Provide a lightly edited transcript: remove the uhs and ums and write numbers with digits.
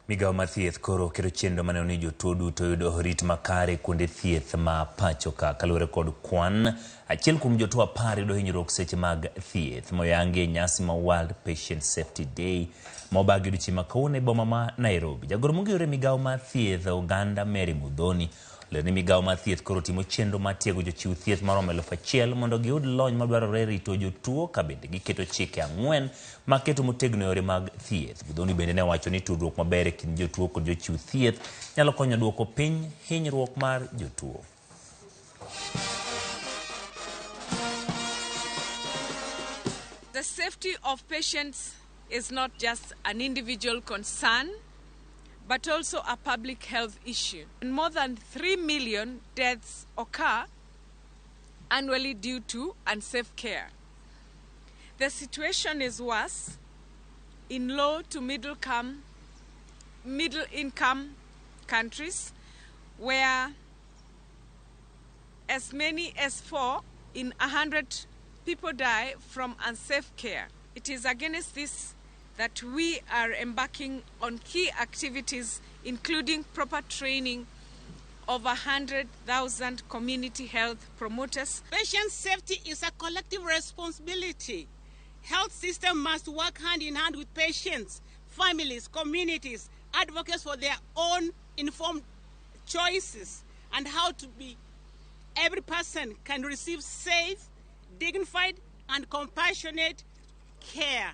Migao mar thieth koro kero chenro mane ni jotuo duto yudo rit makare kuonde thieth ma pacho ka kaluore kod kwan. Achiel kuom jotuo 10 yudo hinyruok seche mag thieth moyangi nyasi ma World Patient Safety Day mobagi odiochieng' ma kawuono e boma ma Nairobi. Jagoro mong'ere migao mar thieth Uganda Mary Mudhoni lero ni migao mar thieth koro timo chenro mar tiego jochiw thieth maromo 1,000 mondo giyud lony madwarore rito jotuo ka bende giketo chike 4 maketo motegno yore mag thieth. Mudhoni bende ne wacho ni tudruok maber e kind jotuo kod jochiw thieth nyalo konyo duoko piny hinyruok mar jotuo. The safety of patients is not just an individual concern, but also a public health issue. And more than 3 million deaths occur annually due to unsafe care. The situation is worse in low to middle income countries, where as many as 4 in 100 people die from unsafe care. It is against this that we are embarking on key activities, including proper training of 100,000 community health promoters. Patient safety is a collective responsibility. Health system must work hand in hand with patients, families, communities, advocates for their own informed choices and how to be. Every person can receive safe, dignified, and compassionate care.